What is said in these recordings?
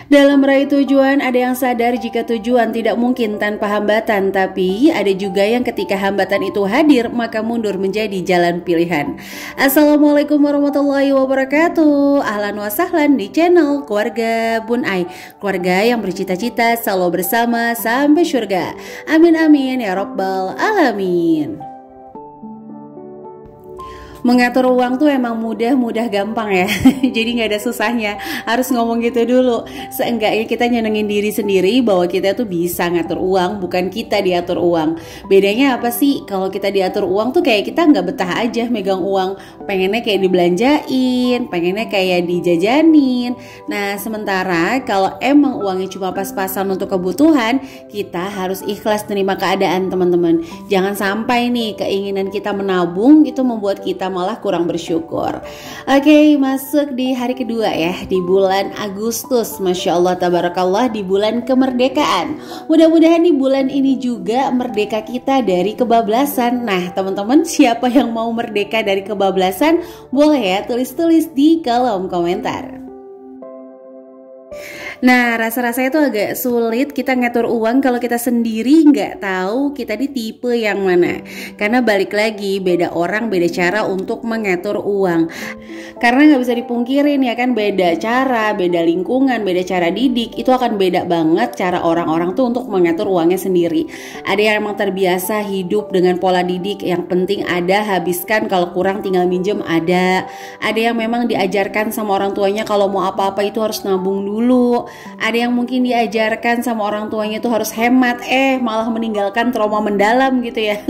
Dalam meraih tujuan, ada yang sadar jika tujuan tidak mungkin tanpa hambatan, tapi ada juga yang ketika hambatan itu hadir, maka mundur menjadi jalan pilihan. Assalamualaikum warahmatullahi wabarakatuh. Ahlan wa sahlan di channel Keluarga Bun Ai, keluarga yang bercita-cita selalu bersama sampai surga. Amin amin ya robbal alamin. Mengatur uang tuh emang mudah gampang ya. Jadi gak ada susahnya. Harus ngomong gitu dulu. Seenggaknya kita nyenengin diri sendiri bahwa kita tuh bisa ngatur uang, bukan kita diatur uang. Bedanya apa sih? Kalau kita diatur uang tuh kayak kita gak betah aja megang uang. Pengennya kayak dibelanjain, pengennya kayak dijajanin. Nah sementara kalau emang uangnya cuma pas-pasan untuk kebutuhan, kita harus ikhlas terima keadaan teman-teman. Jangan sampai nih keinginan kita menabung itu membuat kita malah kurang bersyukur. Oke, masuk di hari kedua ya, di bulan Agustus. Masya Allah, tabarakallah, di bulan kemerdekaan. Mudah-mudahan di bulan ini juga merdeka kita dari kebablasan. Nah teman-teman, siapa yang mau merdeka dari kebablasan? Boleh ya tulis-tulis di kolom komentar. Nah, rasa-rasanya tuh agak sulit kita ngatur uang kalau kita sendiri nggak tahu kita di tipe yang mana. Karena balik lagi, beda orang, beda cara untuk mengatur uang. Karena nggak bisa dipungkirin ya kan, beda cara, beda lingkungan, beda cara didik, itu akan beda banget cara orang-orang tuh untuk mengatur uangnya sendiri. Ada yang emang terbiasa hidup dengan pola didik, yang penting ada, habiskan, kalau kurang tinggal minjem, ada. Ada yang memang diajarkan sama orang tuanya kalau mau apa-apa itu harus nabung dulu. Ada yang mungkin diajarkan sama orang tuanya tuh harus hemat, malah meninggalkan trauma mendalam gitu ya.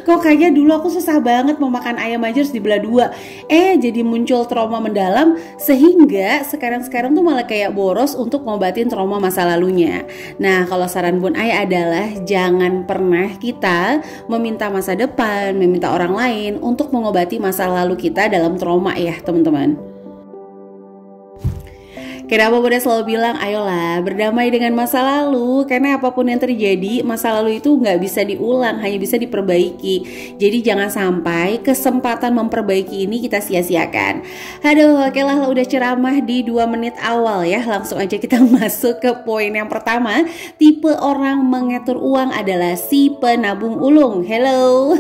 Kok kayaknya dulu aku susah banget mau makan ayam aja harus dibelah dua. Jadi muncul trauma mendalam sehingga sekarang tuh malah kayak boros untuk ngobatin trauma masa lalunya. Nah kalau saran Bun Ai adalah jangan pernah kita meminta masa depan, meminta orang lain untuk mengobati masa lalu kita dalam trauma ya teman-teman. Kenapa Bunda selalu bilang ayolah berdamai dengan masa lalu, karena apapun yang terjadi masa lalu itu nggak bisa diulang, hanya bisa diperbaiki. Jadi jangan sampai kesempatan memperbaiki ini kita sia-siakan. Aduh, oke lah udah ceramah di 2 menit awal ya. Langsung aja kita masuk ke poin yang pertama. Tipe orang mengatur uang adalah si penabung ulung. Hello.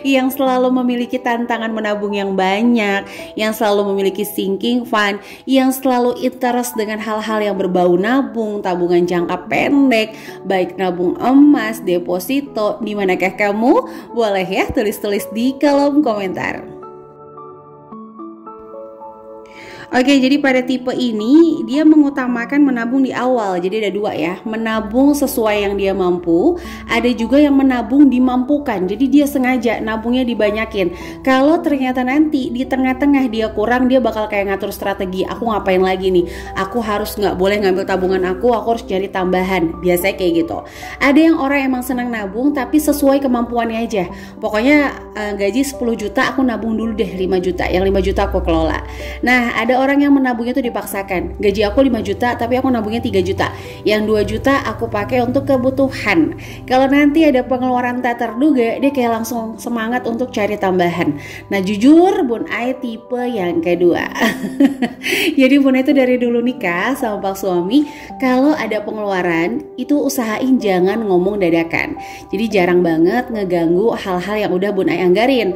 Yang selalu memiliki tantangan menabung yang banyak, yang selalu memiliki sinking fund, yang selalu interest dengan hal-hal yang berbau nabung, tabungan jangka pendek, baik nabung emas, deposito. Di manakah kamu? Boleh ya tulis-tulis di kolom komentar. Oke, jadi pada tipe ini dia mengutamakan menabung di awal. Jadi ada 2 ya, menabung sesuai yang dia mampu. Ada juga yang menabung dimampukan. Jadi dia sengaja nabungnya dibanyakin. Kalau ternyata nanti di tengah-tengah dia kurang, dia bakal kayak ngatur strategi. Aku ngapain lagi nih? Aku harus nggak boleh ngambil tabungan aku harus cari tambahan. Biasanya kayak gitu. Ada yang orang emang senang nabung tapi sesuai kemampuannya aja. Pokoknya gaji 10 juta aku nabung dulu deh 5 juta. Yang 5 juta aku kelola. Nah, ada orang yang menabungnya itu dipaksakan. Gaji aku 5 juta tapi aku nabungnya 3 juta. Yang 2 juta aku pakai untuk kebutuhan. Kalau nanti ada pengeluaran tak terduga, dia kayak langsung semangat untuk cari tambahan. Nah jujur Bun Ai tipe yang kedua. Jadi Bun Ai itu dari dulu nikah sama Pak suami, kalau ada pengeluaran itu usahain jangan ngomong dadakan. Jadi jarang banget ngeganggu hal-hal yang udah Bun Ai anggarin.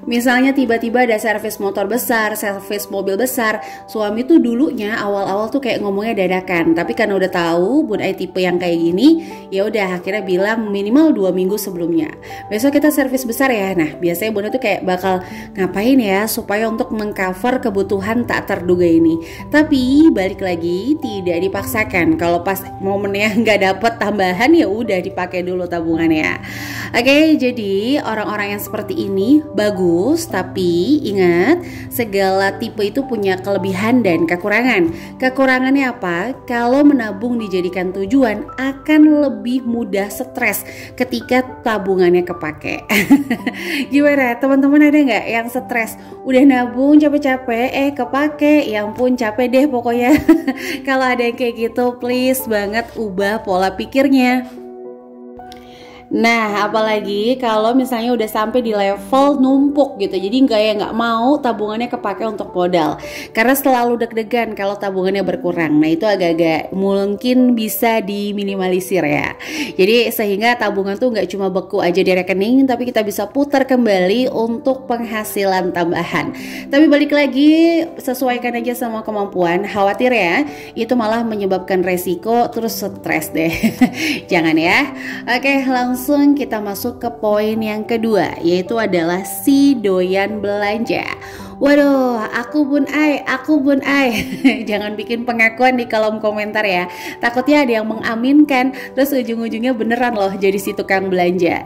Misalnya tiba-tiba ada servis motor besar, servis mobil besar, suami tuh dulunya awal-awal tuh kayak ngomongnya dadakan. Tapi karena udah tahu Bun Ai tipe yang kayak gini, ya udah akhirnya bilang minimal 2 minggu sebelumnya. Besok kita servis besar ya. Nah biasanya Bun Ai tuh kayak bakal ngapain ya supaya untuk mengcover kebutuhan tak terduga ini. Tapi balik lagi tidak dipaksakan. Kalau pas momennya nggak dapet tambahan ya udah dipakai dulu tabungannya. Oke, jadi orang-orang yang seperti ini bagus, tapi ingat segala tipe itu punya kelebihan dan kekurangan. Kekurangannya apa? Kalau menabung dijadikan tujuan akan lebih mudah stres ketika tabungannya kepake. Gimana teman-teman, ada nggak yang stres? Udah nabung capek-capek kepake, ya ampun capek deh pokoknya. Kalau ada yang kayak gitu please banget ubah pola pikirnya. Nah, apalagi kalau misalnya udah sampai di level numpuk gitu. Jadi nggak mau tabungannya kepake untuk modal. Karena selalu deg-degan kalau tabungannya berkurang. Nah, itu agak-agak mungkin bisa diminimalisir ya. Jadi sehingga tabungan tuh nggak cuma beku aja di rekening, tapi kita bisa putar kembali untuk penghasilan tambahan. Tapi balik lagi, sesuaikan aja sama kemampuan. Khawatir ya, itu malah menyebabkan resiko terus stres deh. Jangan ya. Oke, langsung kita masuk ke poin yang kedua, yaitu adalah si doyan belanja. Waduh, aku bun ai. Jangan bikin pengakuan di kolom komentar ya. Takutnya ada yang mengaminkan, terus ujung-ujungnya beneran loh jadi si tukang belanja.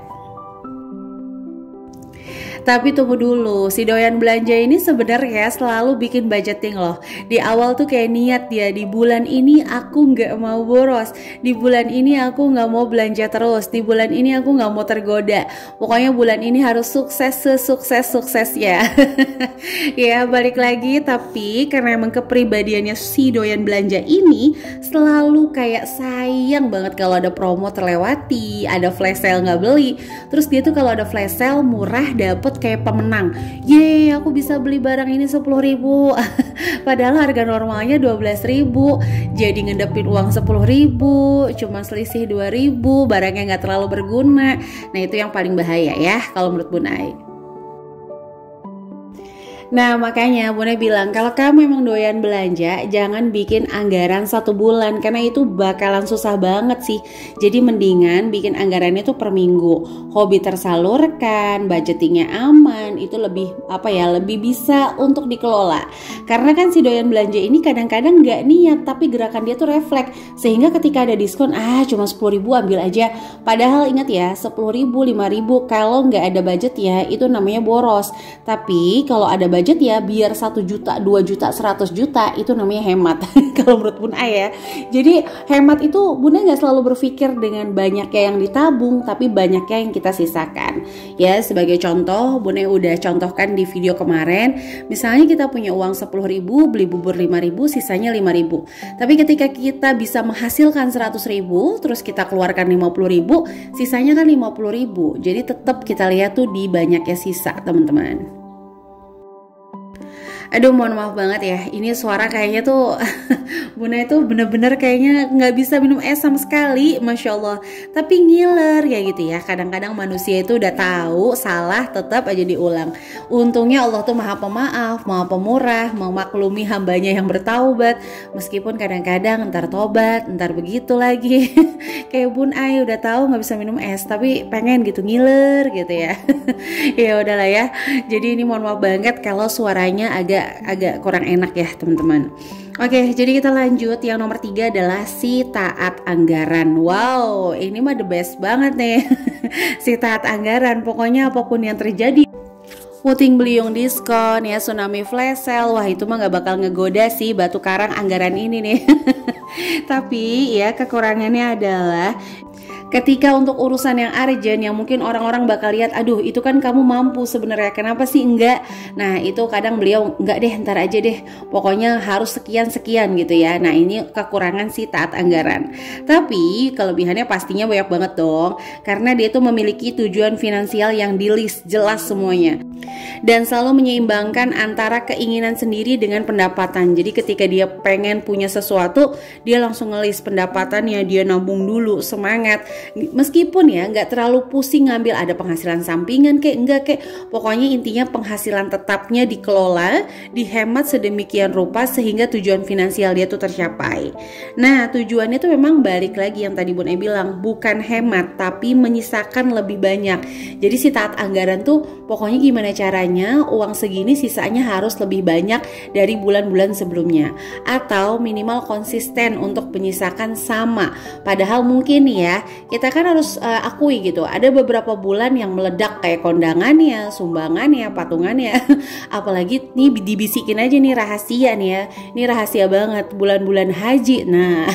Tapi tunggu dulu, si doyan belanja ini sebenarnya selalu bikin budgeting loh. Di awal tuh kayak niat dia, di bulan ini aku nggak mau boros, di bulan ini aku nggak mau belanja terus, di bulan ini aku nggak mau tergoda. Pokoknya bulan ini harus sukses sesukses ya. Ya balik lagi, tapi karena emang kepribadiannya si doyan belanja ini selalu kayak sayang banget kalau ada promo terlewati, ada flash sale nggak beli. Terus dia tuh kalau ada flash sale murah dapet kayak pemenang. Yeay, aku bisa beli barang ini 10.000. Padahal harga normalnya 12.000. Jadi ngedepin uang 10.000, cuma selisih 2.000, barangnya nggak terlalu berguna. Nah, itu yang paling bahaya ya kalau menurut Bun Ai. Nah, makanya Bunda bilang kalau kamu emang doyan belanja, jangan bikin anggaran 1 bulan karena itu bakalan susah banget sih. Jadi mendingan bikin anggarannya tuh per minggu. Hobi tersalurkan, budgetingnya aman, itu lebih lebih bisa untuk dikelola. Karena kan si doyan belanja ini kadang-kadang nggak niat tapi gerakan dia tuh refleks, sehingga ketika ada diskon cuma 10.000 ambil aja. Padahal ingat ya, 10.000, 5.000 kalau nggak ada budget ya itu namanya boros. Tapi kalau ada budget ya biar 1 juta, 2 juta, 100 juta itu namanya hemat. Kalau menurut Bun Ai ya. Jadi hemat itu Bunda nggak selalu berpikir dengan banyaknya yang ditabung, tapi banyaknya yang kita sisakan. Ya sebagai contoh, Bunda udah contohkan di video kemarin. Misalnya kita punya uang 10.000, beli bubur 5.000, sisanya 5.000. Tapi ketika kita bisa menghasilkan 100.000, terus kita keluarkan 50.000, sisanya kan 50.000. Jadi tetap kita lihat tuh di banyaknya sisa, teman-teman. Aduh, mohon maaf banget ya, ini suara kayaknya tuh Bunda itu bener-bener kayaknya nggak bisa minum es sama sekali, Masya Allah. Tapi ngiler ya gitu ya, kadang-kadang manusia itu udah tahu salah tetap aja diulang. Untungnya Allah tuh maha pemaaf, maha pemurah, memaklumi hambanya yang bertaubat. Meskipun kadang-kadang ntar tobat, ntar begitu lagi. Kayak Bun Ai udah tahu nggak bisa minum es, tapi pengen gitu ngiler gitu ya. Ya udahlah ya, jadi ini mohon maaf banget kalau suaranya agak kurang enak ya teman-teman. Oke, jadi kita lanjut. Yang nomor 3 adalah si taat anggaran. Wow, ini mah the best banget nih. Si taat anggaran, pokoknya apapun yang terjadi, puting beliung diskon ya, tsunami flash sale, wah itu mah gak bakal ngegoda sih batu karang anggaran ini nih. Tapi ya kekurangannya adalah ketika untuk urusan yang urgent yang mungkin orang-orang bakal lihat, aduh itu kan kamu mampu sebenarnya, kenapa sih enggak? Nah itu kadang beliau enggak deh, ntar aja deh, pokoknya harus sekian-sekian gitu ya. Nah ini kekurangan si taat anggaran. Tapi kelebihannya pastinya banyak banget dong, karena dia tuh memiliki tujuan finansial yang di list jelas semuanya, dan selalu menyeimbangkan antara keinginan sendiri dengan pendapatan. Jadi ketika dia pengen punya sesuatu, dia langsung ngelis pendapatannya, dia nabung dulu, semangat. Meskipun ya nggak terlalu pusing ngambil ada penghasilan sampingan pokoknya intinya penghasilan tetapnya dikelola, dihemat sedemikian rupa sehingga tujuan finansial dia tuh tercapai. Nah tujuannya tuh memang balik lagi yang tadi Bun Ai bilang, bukan hemat tapi menyisakan lebih banyak. Jadi si taat anggaran tuh pokoknya gimana caranya uang segini sisanya harus lebih banyak dari bulan-bulan sebelumnya, atau minimal konsisten untuk menyisakan sama. Padahal mungkin ya kita kan harus akui gitu, ada beberapa bulan yang meledak kayak kondangannya, sumbangannya, patungannya. Apalagi nih dibisikin aja nih rahasia nih ya, ini rahasia banget bulan-bulan haji. Nah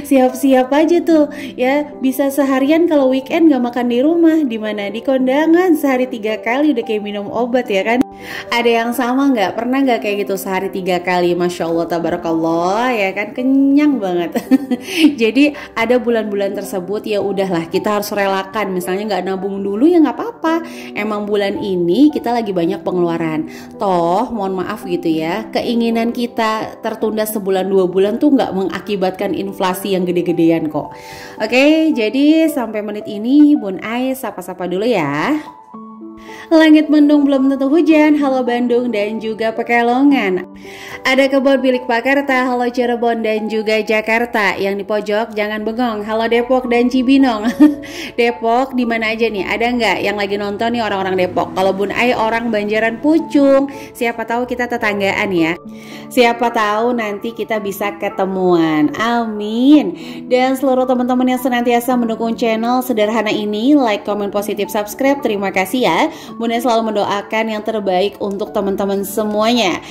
siap-siap aja tuh ya, bisa seharian kalau weekend gak makan di rumah, di mana di kondangan sehari 3 kali udah kayak minum obat ya kan. Ada yang sama nggak? Pernah nggak kayak gitu sehari 3 kali? Masya Allah, tabarakallah ya kan, kenyang banget. Jadi ada bulan-bulan tersebut ya udahlah kita harus relakan. Misalnya nggak nabung dulu ya nggak apa-apa. Emang bulan ini kita lagi banyak pengeluaran. Toh mohon maaf gitu ya, keinginan kita tertunda sebulan 2 bulan tuh nggak mengakibatkan inflasi yang gede-gedean kok. Oke, jadi sampai menit ini Bun Ai sapa-sapa dulu ya. Langit mendung belum tentu hujan. Halo Bandung dan juga Pekalongan. Ada kebun bilik Pakarta. Halo Cirebon dan juga Jakarta. Yang di pojok jangan bengong. Halo Depok dan Cibinong. Depok di mana aja nih? Ada nggak yang lagi nonton nih orang-orang Depok? Kalau Bun Ai orang Banjaran Pucung. Siapa tahu kita tetanggaan ya. Siapa tahu nanti kita bisa ketemuan. Amin. Dan seluruh teman-teman yang senantiasa mendukung channel sederhana ini, like, komen, positif, subscribe. Terima kasih ya. Bunda selalu mendoakan yang terbaik untuk teman-teman semuanya.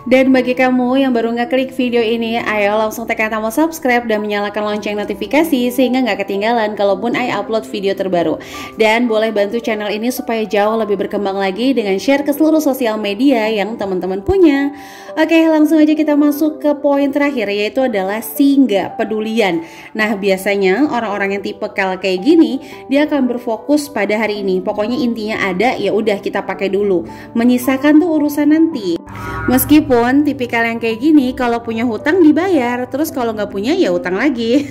Dan bagi kamu yang baru ngeklik video ini, ayo langsung tekan tombol subscribe dan menyalakan lonceng notifikasi sehingga nggak ketinggalan kalau Bun Ai upload video terbaru. Dan boleh bantu channel ini supaya jauh lebih berkembang lagi dengan share ke seluruh sosial media yang teman-teman punya. Oke, langsung aja kita masuk ke poin terakhir, yaitu adalah singgah pedulian. Nah, biasanya orang-orang yang tipe kal kayak gini, dia akan berfokus pada hari ini. Pokoknya intinya ada, ya udah kita pakai dulu. Menyisakan tuh urusan nanti. Meskipun tipikal yang kayak gini, kalau punya hutang dibayar, terus kalau nggak punya ya utang lagi.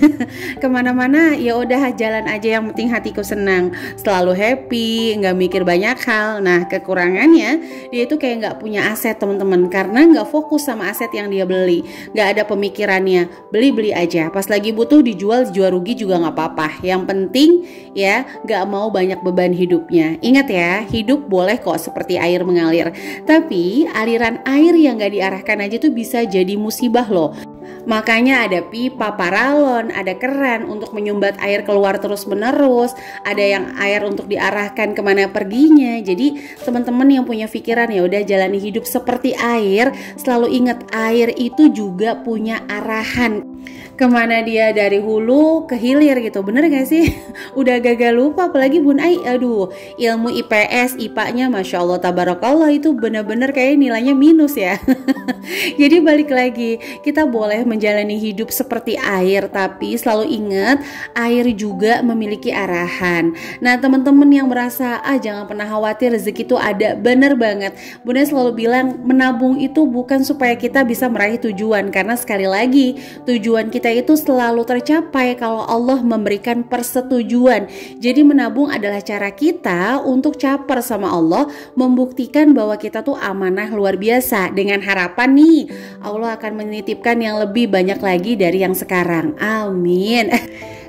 Kemana-mana ya udah jalan aja, yang penting hatiku senang, selalu happy, nggak mikir banyak hal. Nah, kekurangannya dia itu kayak nggak punya aset teman-teman, karena nggak fokus sama aset yang dia beli, nggak ada pemikirannya, beli aja. Pas lagi butuh dijual rugi juga nggak apa-apa. Yang penting ya nggak mau banyak beban hidupnya. Ingat ya, hidup boleh kok seperti air mengalir, tapi aliran air yang gak diarahkan aja tuh bisa jadi musibah loh. Makanya ada pipa paralon, ada keran untuk menyumbat air keluar terus menerus, ada yang air untuk diarahkan kemana perginya. Jadi teman-teman yang punya pikiran ya udah jalani hidup seperti air, selalu ingat air itu juga punya arahan. Kemana dia dari hulu ke hilir gitu, bener gak sih? Udah gagal lupa, apalagi Bun Ai, aduh, ilmu IPS, IPA-nya Masya Allah, Tabarakallah, itu bener-bener kayak nilainya minus ya. Jadi balik lagi, kita boleh menjalani hidup seperti air, tapi selalu ingat, air juga memiliki arahan. Nah teman-teman yang merasa, jangan pernah khawatir, rezeki itu ada, bener banget. Bunda selalu bilang, menabung itu bukan supaya kita bisa meraih tujuan, karena sekali lagi, tujuan kita itu selalu tercapai kalau Allah memberikan persetujuan. Jadi menabung adalah cara kita untuk caper sama Allah, membuktikan bahwa kita tuh amanah luar biasa, dengan harapan nih Allah akan menitipkan yang lebih banyak lagi dari yang sekarang. Amin.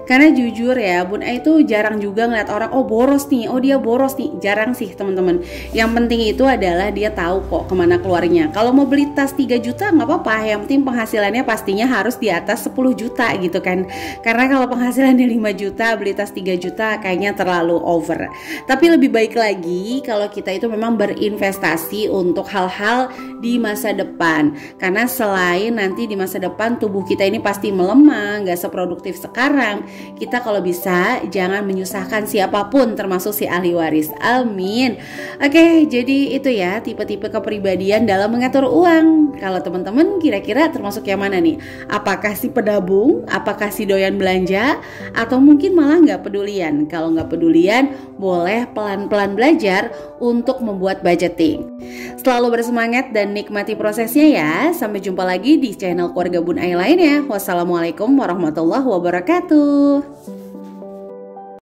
Karena jujur ya, Bun Ai itu jarang juga ngeliat orang, oh boros nih, oh dia boros nih. Jarang sih teman-teman. Yang penting itu adalah dia tahu kok kemana keluarnya. Kalau mau beli tas 3 juta nggak apa-apa, yang penting penghasilannya pastinya harus di atas 10 juta gitu kan. Karena kalau penghasilannya 5 juta, beli tas 3 juta kayaknya terlalu over. Tapi lebih baik lagi kalau kita itu memang berinvestasi untuk hal-hal di masa depan. Karena selain nanti di masa depan tubuh kita ini pasti melemah, nggak seproduktif sekarang. Kita kalau bisa jangan menyusahkan siapapun, termasuk si ahli waris. Amin. Oke, jadi itu ya tipe-tipe kepribadian dalam mengatur uang. Kalau teman-teman kira-kira termasuk yang mana nih? Apakah si pedabung? Apakah si doyan belanja? Atau mungkin malah nggak pedulian? Kalau nggak pedulian, boleh pelan-pelan belajar untuk membuat budgeting. Selalu bersemangat dan nikmati prosesnya ya. Sampai jumpa lagi di channel keluarga Bun Ai lainnya. Wassalamualaikum warahmatullahi wabarakatuh.